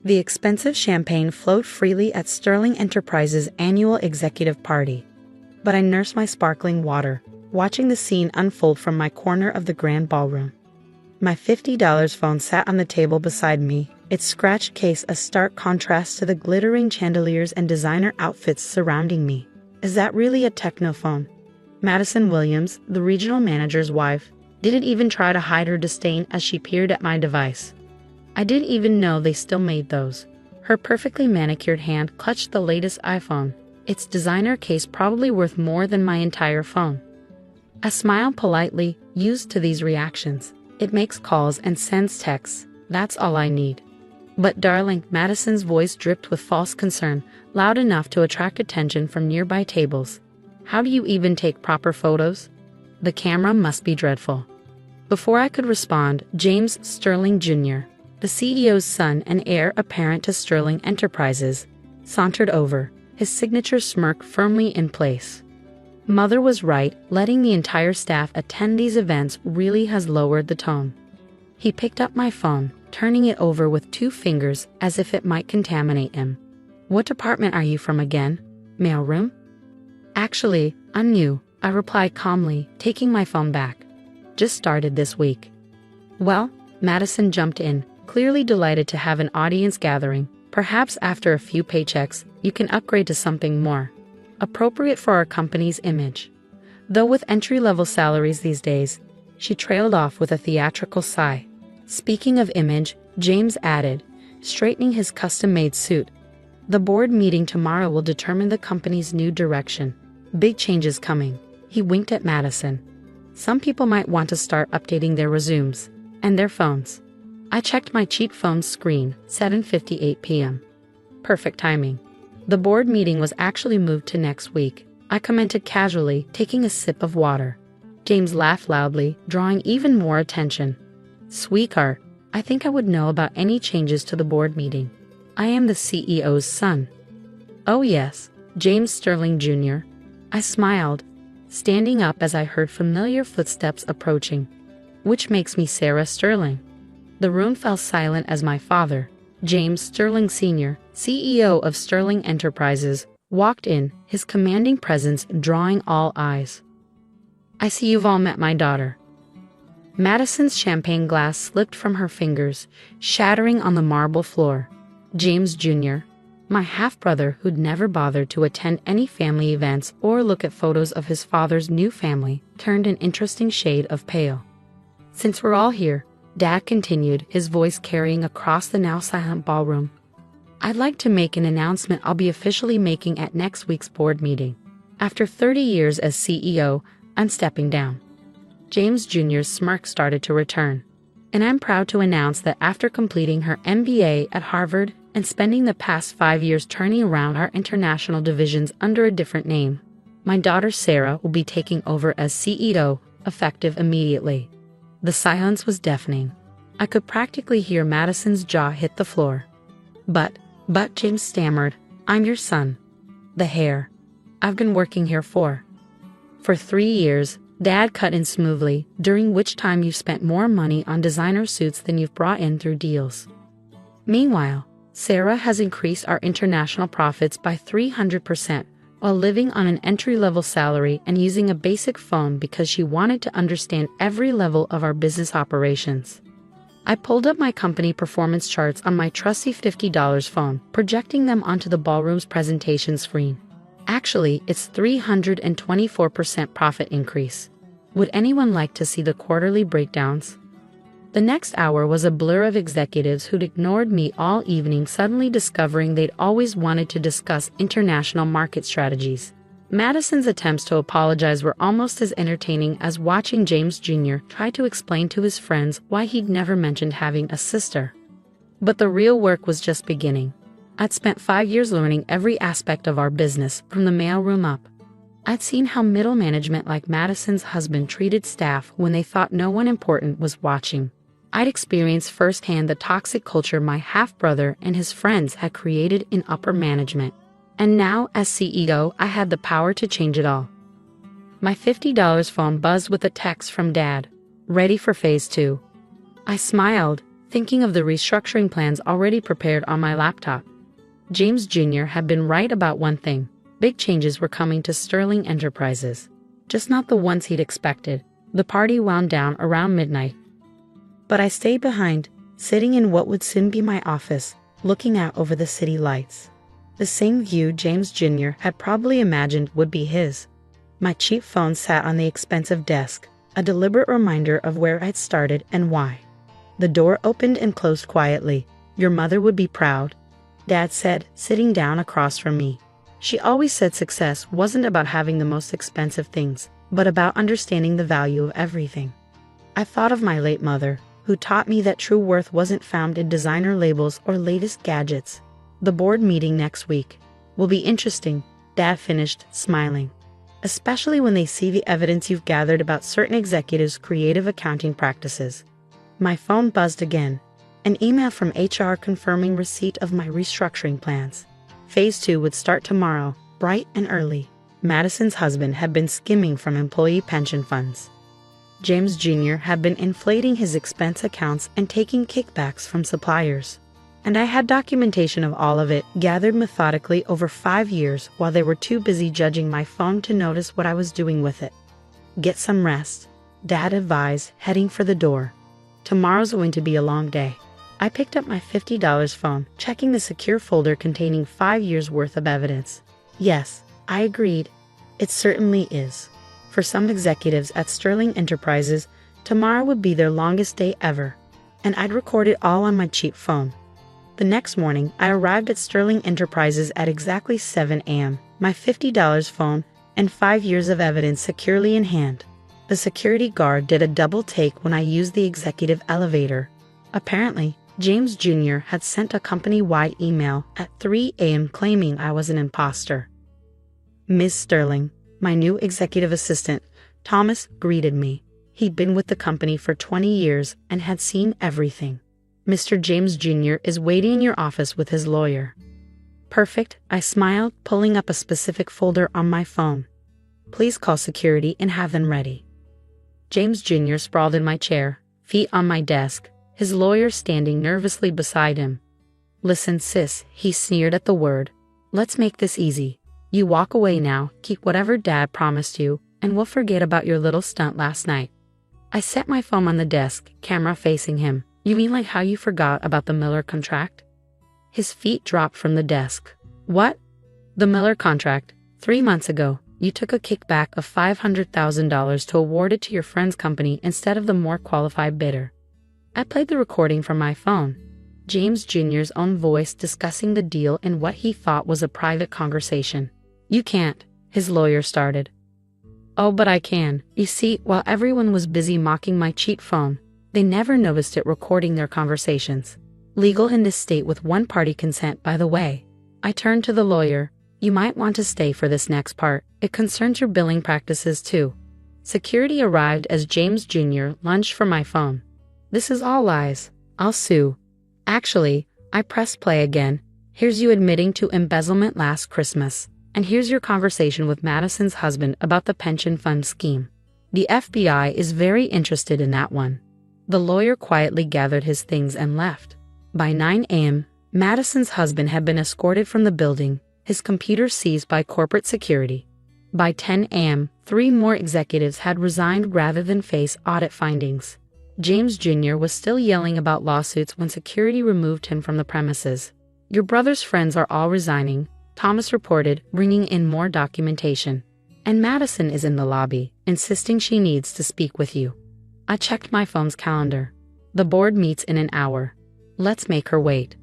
The expensive champagne flowed freely at Sterling Enterprises' annual executive party. But I nursed my sparkling water, watching the scene unfold from my corner of the grand ballroom. My $50 phone sat on the table beside me, its scratched case a stark contrast to the glittering chandeliers and designer outfits surrounding me. Is that really a technophone? Madison Williams, the regional manager's wife, didn't even try to hide her disdain as she peered at my device. I didn't even know they still made those. Her perfectly manicured hand clutched the latest iPhone, its designer case probably worth more than my entire phone. I smiled politely, used to these reactions. It makes calls and sends texts, that's all I need. But darling, Madison's voice dripped with false concern, loud enough to attract attention from nearby tables. How do you even take proper photos? The camera must be dreadful. Before I could respond, James Sterling Jr., the CEO's son and heir apparent to Sterling Enterprises, sauntered over, his signature smirk firmly in place. Mother was right, letting the entire staff attend these events really has lowered the tone. He picked up my phone, turning it over with 2 fingers as if it might contaminate him. What department are you from again? Mailroom? Actually, I'm new, I replied calmly, taking my phone back. Just started this week. Well, Madison jumped in, clearly delighted to have an audience gathering. Perhaps after a few paychecks, you can upgrade to something more appropriate for our company's image. Though with entry-level salaries these days, she trailed off with a theatrical sigh. Speaking of image, James added, straightening his custom-made suit. The board meeting tomorrow will determine the company's new direction. Big changes coming. He winked at Madison. Some people might want to start updating their resumes and their phones. I checked my cheap phone's screen, 7:58 p.m. Perfect timing. The board meeting was actually moved to next week, I commented casually, taking a sip of water. James laughed loudly, drawing even more attention. Sweetheart, I think I would know about any changes to the board meeting. I am the CEO's son. Oh yes, James Sterling Jr. I smiled, standing up as I heard familiar footsteps approaching. Which makes me Sarah Sterling. The room fell silent as my father, James Sterling Sr., CEO of Sterling Enterprises, walked in, his commanding presence drawing all eyes. I see you've all met my daughter. Madison's champagne glass slipped from her fingers, shattering on the marble floor. James Jr., my half-brother who'd never bothered to attend any family events or look at photos of his father's new family, turned an interesting shade of pale. Since we're all here, Dad continued, his voice carrying across the now silent ballroom, I'd like to make an announcement I'll be officially making at next week's board meeting. After 30 years as CEO, I'm stepping down. James Jr.'s smirk started to return. And I'm proud to announce that after completing her MBA at Harvard and spending the past 5 years turning around our international divisions under a different name, my daughter Sarah will be taking over as CEO, effective immediately. The silence was deafening. I could practically hear Madison's jaw hit the floor. But James stammered, I'm your son. The hair. I've been working here for 3 years, Dad cut in smoothly, during which time you've spent more money on designer suits than you've brought in through deals. Meanwhile, Sarah has increased our international profits by 300%, while living on an entry-level salary and using a basic phone because she wanted to understand every level of our business operations. I pulled up my company performance charts on my trusty $50 phone, projecting them onto the ballroom's presentation screen. Actually, it's 324% profit increase. Would anyone like to see the quarterly breakdowns? The next hour was a blur of executives who'd ignored me all evening suddenly discovering they'd always wanted to discuss international market strategies. Madison's attempts to apologize were almost as entertaining as watching James Jr. try to explain to his friends why he'd never mentioned having a sister. But the real work was just beginning. I'd spent 5 years learning every aspect of our business, from the mailroom up. I'd seen how middle management like Madison's husband treated staff when they thought no one important was watching. I'd experienced firsthand the toxic culture my half-brother and his friends had created in upper management. And now, as CEO, I had the power to change it all. My $50 phone buzzed with a text from Dad. Ready for phase 2. I smiled, thinking of the restructuring plans already prepared on my laptop. James Jr. had been right about one thing. Big changes were coming to Sterling Enterprises. Just not the ones he'd expected. The party wound down around midnight. But I stayed behind, sitting in what would soon be my office, looking out over the city lights. The same view James Jr. had probably imagined would be his. My cheap phone sat on the expensive desk, a deliberate reminder of where I'd started and why. The door opened and closed quietly. "Your mother would be proud," Dad said, sitting down across from me. She always said success wasn't about having the most expensive things, but about understanding the value of everything. I thought of my late mother, who taught me that true worth wasn't found in designer labels or latest gadgets. "The board meeting next week will be interesting," Dad finished, smiling. "Especially when they see the evidence you've gathered about certain executives' creative accounting practices." My phone buzzed again. An email from HR confirming receipt of my restructuring plans. Phase 2 would start tomorrow, bright and early. Madison's husband had been skimming from employee pension funds. James Jr. had been inflating his expense accounts and taking kickbacks from suppliers. And I had documentation of all of it, gathered methodically over 5 years while they were too busy judging my phone to notice what I was doing with it. "Get some rest," Dad advised, heading for the door. "Tomorrow's going to be a long day." I picked up my $50 phone, checking the secure folder containing 5 years' worth of evidence. Yes, I agreed. It certainly is. For some executives at Sterling Enterprises, tomorrow would be their longest day ever. And I'd record it all on my cheap phone. The next morning, I arrived at Sterling Enterprises at exactly 7 a.m., my $50 phone and 5 years of evidence securely in hand. The security guard did a double take when I used the executive elevator. Apparently, James Jr. had sent a company-wide email at 3 a.m. claiming I was an imposter. "Ms. Sterling," my new executive assistant, Thomas, greeted me. He'd been with the company for 20 years and had seen everything. "Mr. James Jr. is waiting in your office with his lawyer." "Perfect," I smiled, pulling up a specific folder on my phone. "Please call security and have them ready." James Jr. sprawled in my chair, feet on my desk, his lawyer standing nervously beside him. "Listen, sis," he sneered at the word. "Let's make this easy. You walk away now, keep whatever Dad promised you, and we'll forget about your little stunt last night." I set my phone on the desk, camera facing him. "You mean like how you forgot about the Miller contract?" His feet dropped from the desk. "What?" "The Miller contract. 3 months ago, you took a kickback of $500,000 to award it to your friend's company instead of the more qualified bidder." I played the recording from my phone. James Jr.'s own voice discussing the deal in what he thought was a private conversation. "You can't," his lawyer started. "Oh, but I can. You see, while everyone was busy mocking my cheap phone, they never noticed it recording their conversations. Legal in this state with one-party consent, by the way." I turned to the lawyer. "You might want to stay for this next part. It concerns your billing practices too." Security arrived as James Jr. lunged for my phone. "This is all lies. I'll sue." "Actually," I pressed play again. "Here's you admitting to embezzlement last Christmas. And here's your conversation with Madison's husband about the pension fund scheme. The FBI is very interested in that one." The lawyer quietly gathered his things and left. By 9 a.m., Madison's husband had been escorted from the building, his computer seized by corporate security. By 10 a.m., 3 more executives had resigned rather than face audit findings. James Jr. was still yelling about lawsuits when security removed him from the premises. "Your brother's friends are all resigning," Thomas reported, bringing in more documentation. "And Madison is in the lobby, insisting she needs to speak with you." I checked my phone's calendar. "The board meets in an hour. Let's make her wait."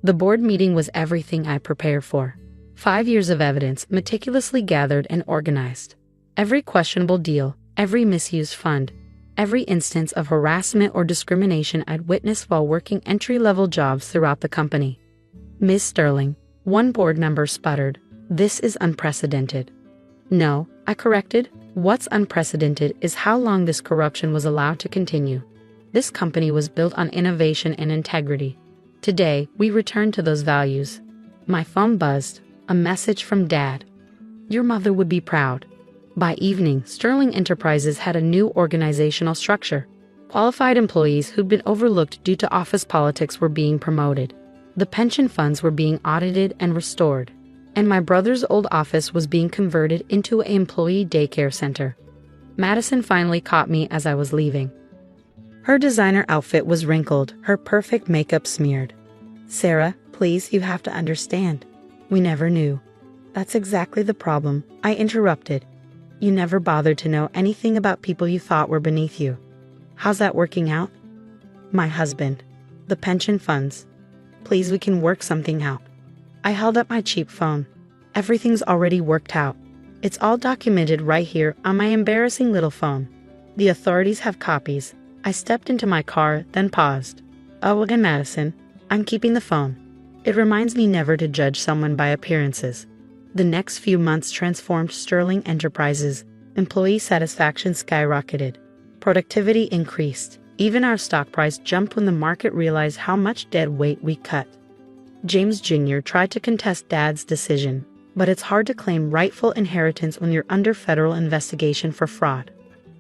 The board meeting was everything I prepared for. 5 years of evidence meticulously gathered and organized. Every questionable deal, every misused fund, every instance of harassment or discrimination I'd witnessed while working entry-level jobs throughout the company. "Ms. Sterling," one board member sputtered, "this is unprecedented." "No," I corrected. "What's unprecedented is how long this corruption was allowed to continue. This company was built on innovation and integrity. Today, we return to those values." My phone buzzed. A message from Dad. "Your mother would be proud." By evening, Sterling Enterprises had a new organizational structure. Qualified employees who'd been overlooked due to office politics were being promoted. The pension funds were being audited and restored. And my brother's old office was being converted into an employee daycare center. Madison finally caught me as I was leaving. Her designer outfit was wrinkled, her perfect makeup smeared. "Sarah, please, you have to understand. We never knew." "That's exactly the problem," I interrupted. "You never bothered to know anything about people you thought were beneath you. How's that working out?" "My husband. The pension funds. Please, we can work something out." I held up my cheap phone. "Everything's already worked out. It's all documented right here on my embarrassing little phone. The authorities have copies." I stepped into my car, then paused. "Oh, again, Madison, I'm keeping the phone. It reminds me never to judge someone by appearances." The next few months transformed Sterling Enterprises. Employee satisfaction skyrocketed. Productivity increased. Even our stock price jumped when the market realized how much dead weight we cut. James Jr. tried to contest Dad's decision, but it's hard to claim rightful inheritance when you're under federal investigation for fraud.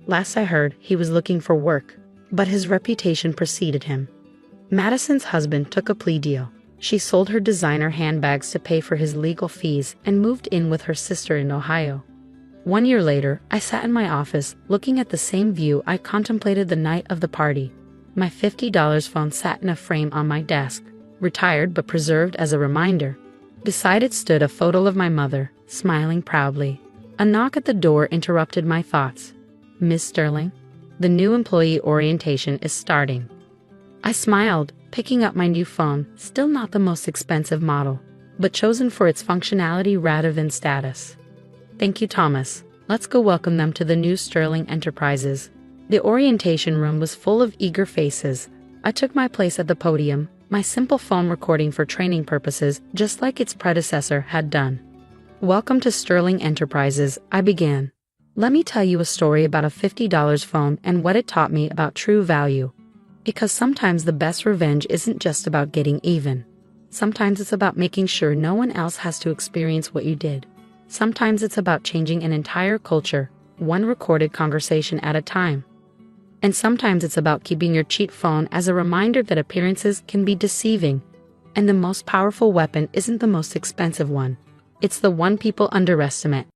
Last I heard, he was looking for work, but his reputation preceded him. Madison's husband took a plea deal. She sold her designer handbags to pay for his legal fees and moved in with her sister in Ohio. 1 year later, I sat in my office, looking at the same view I contemplated the night of the party. My $50 phone sat in a frame on my desk, retired but preserved as a reminder. Beside it stood a photo of my mother, smiling proudly. A knock at the door interrupted my thoughts. "Miss Sterling? The new employee orientation is starting." I smiled, picking up my new phone, still not the most expensive model, but chosen for its functionality rather than status. "Thank you, Thomas. Let's go welcome them to the new Sterling Enterprises." The orientation room was full of eager faces. I took my place at the podium, my simple phone recording for training purposes, just like its predecessor had done. "Welcome to Sterling Enterprises," I began. "Let me tell you a story about a $50 phone and what it taught me about true value. Because sometimes the best revenge isn't just about getting even. Sometimes it's about making sure no one else has to experience what you did. Sometimes it's about changing an entire culture, one recorded conversation at a time. And sometimes it's about keeping your cheap phone as a reminder that appearances can be deceiving. And the most powerful weapon isn't the most expensive one. It's the one people underestimate.